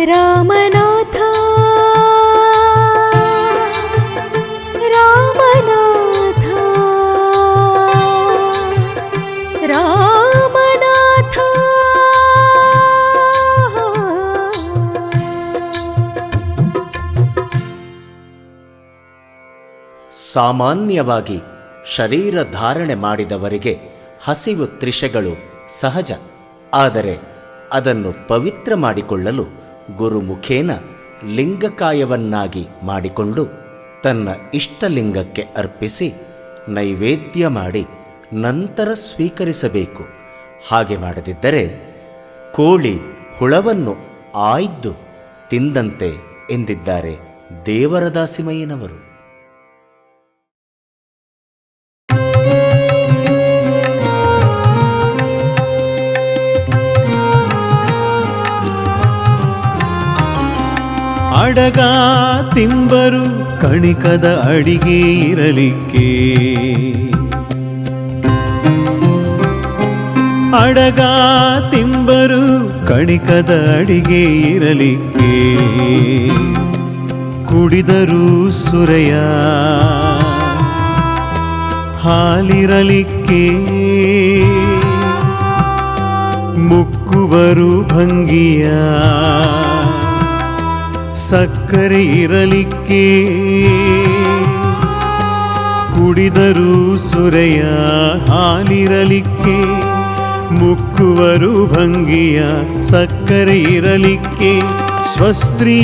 ರಾಮನಾಥ ರಾಮನಾಥ ರಾಮನಾಥ. ಸಾಮಾನ್ಯವಾಗಿ ಶರೀರ ಧಾರಣೆ ಮಾಡಿದವರಿಗೆ ಹಸಿವು ತ್ರಿಷೆಗಳು ಸಹಜ. ಆದರೆ ಅದನ್ನು ಪವಿತ್ರ ಮಾಡಿಕೊಳ್ಳಲು ಗುರುಮುಖೇನ ಲಿಂಗಕಾಯವನ್ನಾಗಿ ಮಾಡಿಕೊಂಡು ತನ್ನ ಇಷ್ಟಲಿಂಗಕ್ಕೆ ಅರ್ಪಿಸಿ ನೈವೇದ್ಯ ಮಾಡಿ ನಂತರ ಸ್ವೀಕರಿಸಬೇಕು. ಹಾಗೆ ಮಾಡದಿದ್ದರೆ ಕೋಳಿ ಹುಳವನ್ನು ಆಯ್ದು ತಿಂದಂತೆ ಎಂದಿದ್ದಾರೆ ದೇವರ ದಾಸಿಮಯ್ಯನವರು. ಅಡಗ ತಿಂಬರು ಕಣಿಕದ ಅಡಿಗೆ ಇರಲಿಕ್ಕೆ, ಅಡಗ ತಿಂಬರು ಕಣಿಕದ ಅಡಿಗೆ ಇರಲಿಕ್ಕೆ, ಕುಡಿದರೂ ಸುರೆಯ ಹಾಲಿರಲಿಕ್ಕೆ, ಮುಕ್ಕುವರು ಭಂಗಿಯ ಸಕ್ಕರೆ ಇರಲಿಕ್ಕೆ, ಕುಡಿದರೂ ಸುರೆಯ ಹಾಲಿರಲಿಕ್ಕೆ, ಮುಕ್ಕುವರು ಭಂಗಿಯ ಸಕ್ಕರೆ ಇರಲಿಕ್ಕೆ, ಸ್ವಸ್ತ್ರೀ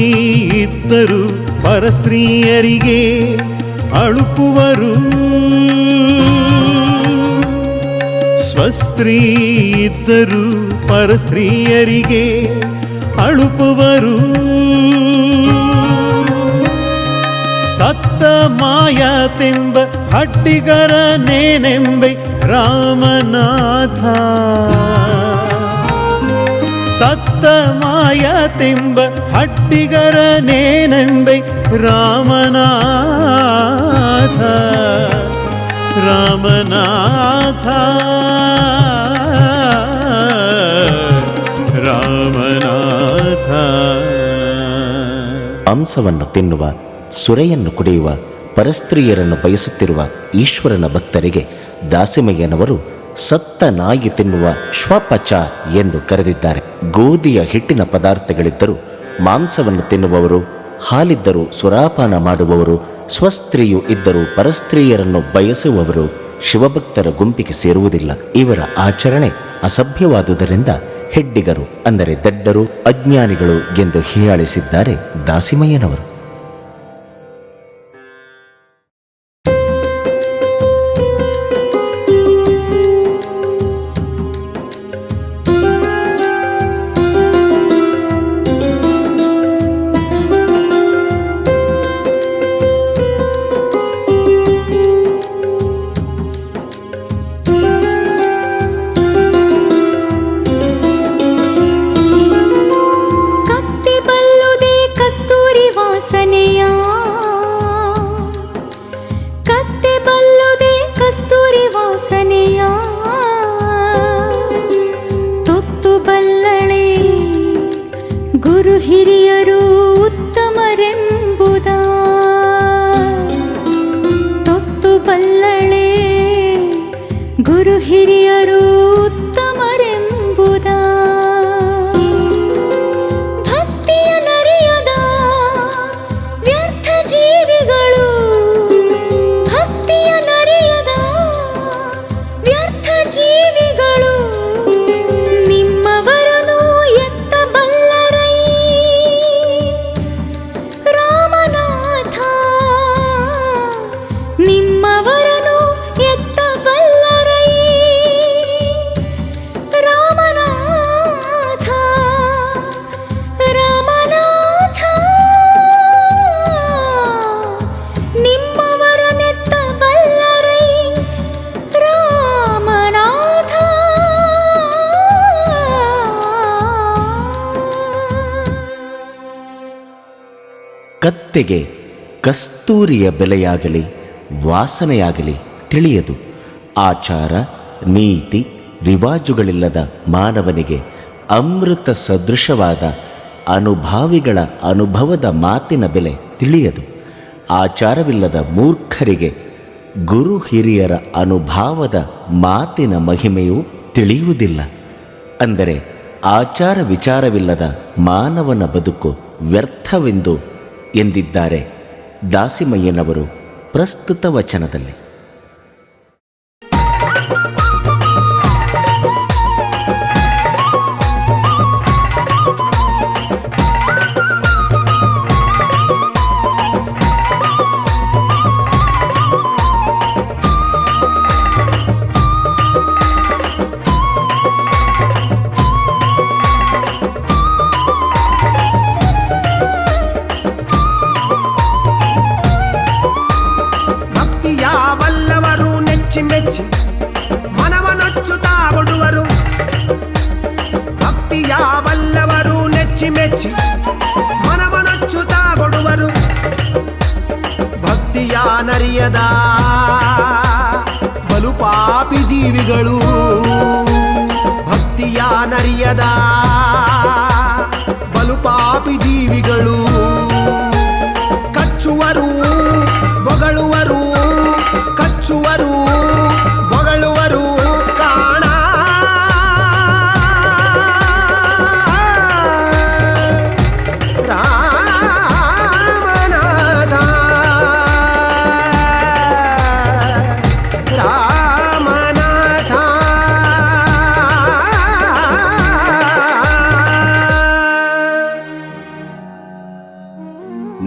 ಇದ್ದರು ಪರಸ್ತ್ರೀಯರಿಗೆ ಅಳುಪುವರು, ಸ್ವಸ್ತ್ರೀ ಇದ್ದರು ಪರಸ್ತ್ರೀಯರಿಗೆ ಅಳುಪುವರು, ಸತ್ತ ಮಾಯ ತೆಂಬ ಹಟ್ಟಿಗರ ನೇನೆಂಬೆ ರಾಮನಾಥ, ಸತ್ತ ಮಾಯ ತೆಂಬ ಹಟ್ಟಿಗರ ನೇನೆಂಬೆ ರಾಮನಾಥ, ರಾಮನಾಥ ರಾಮನಾಥ. ಮಾಂಸವನ್ನು ತಿನ್ನುವ, ಸುರೆಯನ್ನು ಕುಡಿಯುವ, ಪರಸ್ತ್ರೀಯರನ್ನು ಬಯಸುತ್ತಿರುವ ಈಶ್ವರನ ಭಕ್ತರಿಗೆ ದಾಸಿಮಯ್ಯನವರು ಸತ್ತ ನಾಯಿ ತಿನ್ನುವ ಶ್ವಪಚ ಎಂದು ಕರೆದಿದ್ದಾರೆ. ಗೋಧಿಯ ಹಿಟ್ಟಿನ ಪದಾರ್ಥಗಳಿದ್ದರೂ ಮಾಂಸವನ್ನು ತಿನ್ನುವವರು, ಹಾಲಿದ್ದರೂ ಸುರಾಪಾನ ಮಾಡುವವರು, ಸ್ವಸ್ತ್ರೀಯು ಇದ್ದರೂ ಪರಸ್ತ್ರೀಯರನ್ನು ಬಯಸುವವರು ಶಿವಭಕ್ತರ ಗುಂಪಿಗೆ ಸೇರುವುದಿಲ್ಲ. ಇವರ ಆಚರಣೆ ಅಸಭ್ಯವಾದುದರಿಂದ ಹೆಡ್ಡಿಗರು ಅಂದರೆ ದಡ್ಡರು, ಅಜ್ಞಾನಿಗಳು ಎಂದು ಹೀಯಾಳಿಸಿದ್ದಾರೆ ದಾಸಿಮಯ್ಯನವರು. ಗುರು ಹಿರಿಯರು ಉತ್ತಮರೆಂಬುದ ತೊತ್ತು ಬಲ್ಲಳೆ, ಗುರು ಹಿರಿಯರು ಉತ್ತಮರೆಂಬುದ ಭಕ್ತಿಯ ನರಿಯದ ವ್ಯರ್ಥ ಜೀವಿಗಳು, ಭಕ್ತಿಯ ನರಿಯದ ವ್ಯರ್ಥ ಜೀವಿಗಳು ನಿಮ್ಮವರನು ಎತ್ತ ಬಲ್ಲರೈ ರಾಮನಾಥ, ನಿಮ್ಮವರನು ಎತ್ತ ಬಲ್ಲರೈ ರಾಮನಾಥ, ರಾಮನಾಥ ನಿಮ್ಮವರನೆತ್ತ ಬಲ್ಲರೈ ರಾಮನಾಥ. ಕತ್ತೆಗೆ ಕಸ್ತೂರಿಯ ಬೆಲೆಯಾಗಲಿ ವಾಸನೆಯಾಗಲಿ ತಿಳಿಯದು. ಆಚಾರ ನೀತಿ ರಿವಾಜುಗಳಿಲ್ಲದ ಮಾನವನಿಗೆ ಅಮೃತ ಸದೃಶವಾದ ಅನುಭಾವಿಗಳ ಅನುಭವದ ಮಾತಿನ ಬೆಲೆ ತಿಳಿಯದು. ಆಚಾರವಿಲ್ಲದ ಮೂರ್ಖರಿಗೆ ಗುರು ಹಿರಿಯರ ಅನುಭಾವದ ಮಾತಿನ ಮಹಿಮೆಯೂ ತಿಳಿಯುವುದಿಲ್ಲ. ಅಂದರೆ ಆಚಾರ ವಿಚಾರವಿಲ್ಲದ ಮಾನವನ ಬದುಕು ವ್ಯರ್ಥವೆಂದು ಎಂದಿದ್ದಾರೆ ದಾಸಿಮಯ್ಯನವರು ಪ್ರಸ್ತುತ ವಚನದಲ್ಲಿ. ಮೆಚ್ಚಿ ಮನವನೊಚ್ಚುತ್ತಾ ಕೊಡುವರು. ಭಕ್ತಿಯ ಬಲ್ಲವರು ನೆಚ್ಚಿ ಮೆಚ್ಚಿ ಮನವನೊಚ್ಚುತ್ತಾ ಕೊಡುವರು. ಭಕ್ತಿಯ ನರಿಯದ ಬಲು ಪಾಪಿ ಜೀವಿಗಳು, ಭಕ್ತಿಯ ನರಿಯದ ಬಲು ಪಾಪಿ ಜೀವಿಗಳು ಕಚ್ಚುವರು ಬೊಗಳುವರು, ಕಚ್ಚುವರು ಬೊಗಳುವರು ಕಾಣ. ರಾಮನಾಥ ರಾಮನಾಥ.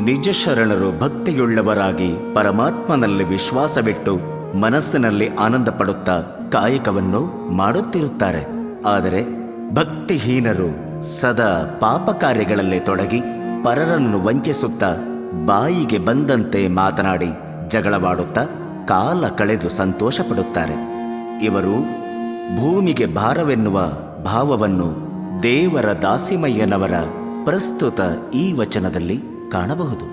ನಿಜ ಶರಣರು ಭಕ್ತಿಯುಳ್ಳವರಾಗಿ ಪರಮಾತ್ಮನಲ್ಲಿ ವಿಶ್ವಾಸವಿಟ್ಟು ಮನಸ್ಸಿನಲ್ಲಿ ಆನಂದ ಪಡುತ್ತಾ ಕಾಯಕವನ್ನು ಮಾಡುತ್ತಿರುತ್ತಾರೆ. ಆದರೆ ಭಕ್ತಿಹೀನರು ಸದಾ ಪಾಪ ಕಾರ್ಯಗಳಲ್ಲಿ ತೊಡಗಿ ಪರರನ್ನು ವಂಚಿಸುತ್ತಾ ಬಾಯಿಗೆ ಬಂದಂತೆ ಮಾತನಾಡಿ ಜಗಳವಾಡುತ್ತಾ ಕಾಲ ಕಳೆದು ಸಂತೋಷ ಪಡುತ್ತಾರೆ. ಇವರು ಭೂಮಿಗೆ ಭಾರವೆನ್ನುವ ಭಾವವನ್ನು ದೇವರ ದಾಸಿಮಯ್ಯನವರ ಪ್ರಸ್ತುತ ಈ ವಚನದಲ್ಲಿ ಕಾಣಬಹುದು.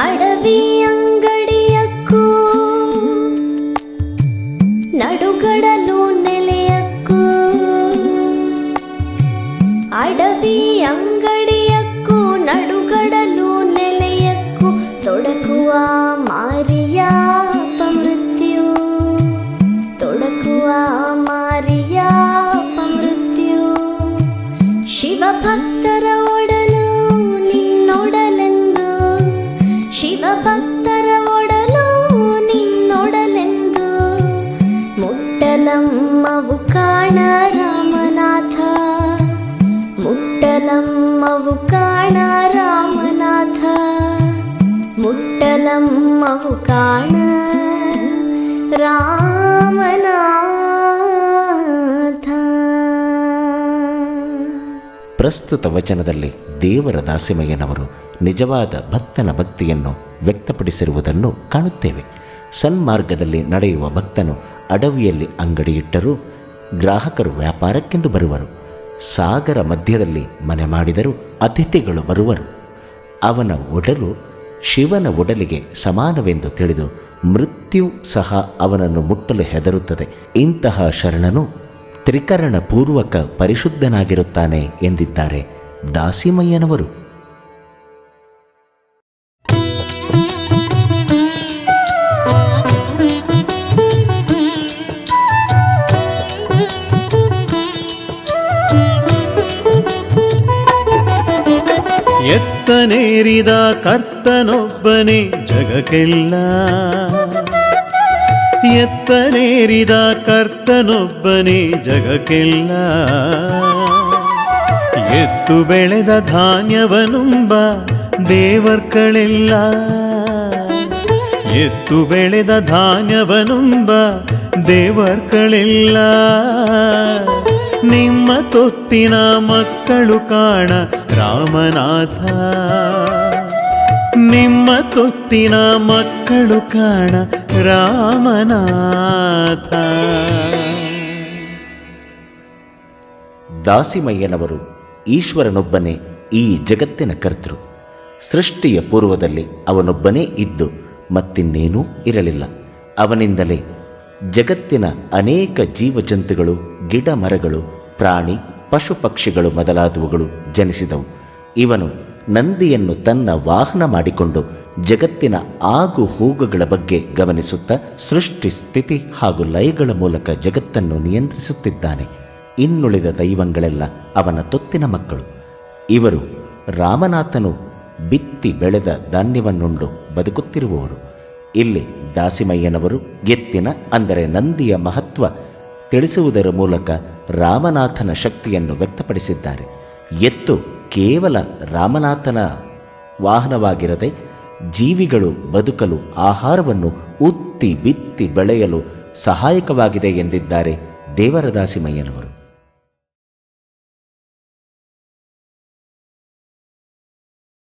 ಅಡವಿ ಅಂಗಡಿಯಕ್ಕೂ ನಡುಗಡಲು ನೆಲೆಯಕ್ಕೂ, ಅಡವಿ ಅಂಗಡಿಯಕ್ಕೂ ನಡುಗಡಲು ನೆಲೆಯಕ್ಕೂ ತೊಡಕುವ ಮಾರಿಯ ಅಪಮೃತ್ಯು, ತೊಡಕುವ ಮಾರಿಯ ಅಪಮೃತ್ಯು. ಶಿವಭಕ್ತರ ಒಡಲು ನಿನ್ನೊಡಲೆಂದು, ಶಿವಭಕ್ತರ ಒಡಲು ನಿನ್ನೊಡಲೆಂದು ಮುಟ್ಟಲಮ್ಮವು ಕಾಣ ರಾಮನಾಥ, ಮುಟ್ಟಲಮ್ಮವು ಕಾಣ ರಾಮನಾಥ, ಮುಟ್ಟಲಮ್ಮವು ಕಾಣ ರಾಮನಾಥ. ಪ್ರಸ್ತುತ ವಚನದಲ್ಲಿ ದೇವರ ದಾಸಿಮಯ್ಯನವರು ನಿಜವಾದ ಭಕ್ತನ ಭಕ್ತಿಯನ್ನು ವ್ಯಕ್ತಪಡಿಸಿರುವುದನ್ನು ಕಾಣುತ್ತೇವೆ. ಸನ್ಮಾರ್ಗದಲ್ಲಿ ನಡೆಯುವ ಭಕ್ತನು ಅಡವಿಯಲ್ಲಿ ಅಂಗಡಿಯಿಟ್ಟರೂ ಗ್ರಾಹಕರು ವ್ಯಾಪಾರಕ್ಕೆಂದು ಬರುವರು. ಸಾಗರ ಮಧ್ಯದಲ್ಲಿ ಮನೆ ಮಾಡಿದರೂ ಅತಿಥಿಗಳು ಬರುವರು. ಅವನ ಒಡಲು ಶಿವನ ಒಡಲಿಗೆ ಸಮಾನವೆಂದು ತಿಳಿದು ಮೃತ್ಯು ಸಹ ಅವನನ್ನು ಮುಟ್ಟಲು ಹೆದರುತ್ತದೆ. ಇಂತಹ ಶರಣನು ತ್ರಿಕರಣ ಪೂರ್ವಕ ಪರಿಶುದ್ಧನಾಗಿರುತ್ತಾನೆ ಎಂದಿದ್ದಾರೆ ದಾಸಿಮಯ್ಯನವರು. ಎತ್ತನೇರಿದ ಕರ್ತನೊಬ್ಬನೇ ಜಗಕ್ಕೆಲ್ಲ, ಎತ್ತನೇರಿದ ಕರ್ತನೊಬ್ಬನೇ ಜಗಕ್ಕೆಲ್ಲ. ಎತ್ತು ಬೆಳೆದ ಧಾನ್ಯವನುಂಬ ದೇವರ್ಗಳೆಲ್ಲ, ಎತ್ತು ಬೆಳೆದ ಧಾನ್ಯವನುಂಬ ದೇವರ್ಗಳೆಲ್ಲ. ನಿಮ್ಮ ತೊತ್ತಿನ ಮಕ್ಕಳು ಕಾಣ ರಾಮನಾಥ, ನಿಮ್ಮ ತೊತ್ತಿನ ಮಕ್ಕಳು ಕಾಣ ರಾಮನಾಥ. ದಾಸಿಮಯ್ಯನವರು ಈಶ್ವರನೊಬ್ಬನೇ ಈ ಜಗತ್ತಿನ ಕರ್ತೃ. ಸೃಷ್ಟಿಯ ಪೂರ್ವದಲ್ಲಿ ಅವನೊಬ್ಬನೇ ಇದ್ದು ಮತ್ತಿನ್ನೇನೂ ಇರಲಿಲ್ಲ. ಅವನಿಂದಲೇ ಜಗತ್ತಿನ ಅನೇಕ ಜೀವಜಂತುಗಳು, ಗಿಡ ಮರಗಳು, ಪ್ರಾಣಿ ಪಶು ಪಕ್ಷಿಗಳು ಮೊದಲಾದವುಗಳು ಜನಿಸಿದವು. ಇವನು ನಂದಿಯನ್ನು ತನ್ನ ವಾಹನ ಮಾಡಿಕೊಂಡು ಜಗತ್ತಿನ ಆಗು ಹೋಗುಗಳ ಬಗ್ಗೆ ಗಮನಿಸುತ್ತಾ ಸೃಷ್ಟಿ, ಸ್ಥಿತಿ ಹಾಗೂ ಲಯಗಳ ಮೂಲಕ ಜಗತ್ತನ್ನು ನಿಯಂತ್ರಿಸುತ್ತಿದ್ದಾನೆ. ಇನ್ನುಳಿದ ದೈವಗಳೆಲ್ಲ ಅವನ ತೊತ್ತಿನ ಮಕ್ಕಳು. ಇವರು ರಾಮನಾಥನು ಬಿತ್ತಿ ಬೆಳೆದ ಧಾನ್ಯವನ್ನುಂಡು ಬದುಕುತ್ತಿರುವವರು. ಇಲ್ಲಿ ದಾಸಿಮಯ್ಯನವರು ಎತ್ತಿನ ಅಂದರೆ ನಂದಿಯ ಮಹತ್ವ ತಿಳಿಸುವುದರ ಮೂಲಕ ರಾಮನಾಥನ ಶಕ್ತಿಯನ್ನು ವ್ಯಕ್ತಪಡಿಸಿದ್ದಾರೆ. ಎತ್ತು ಕೇವಲ ರಾಮನಾಥನ ವಾಹನವಾಗಿರದೆ ಜೀವಿಗಳು ಬದುಕಲು ಆಹಾರವನ್ನು ಉತ್ತಿ ಬಿತ್ತಿ ಬೆಳೆಯಲು ಸಹಾಯಕವಾಗಿದೆ ಎಂದಿದ್ದಾರೆ ದೇವರ ದಾಸಿಮಯ್ಯನವರು.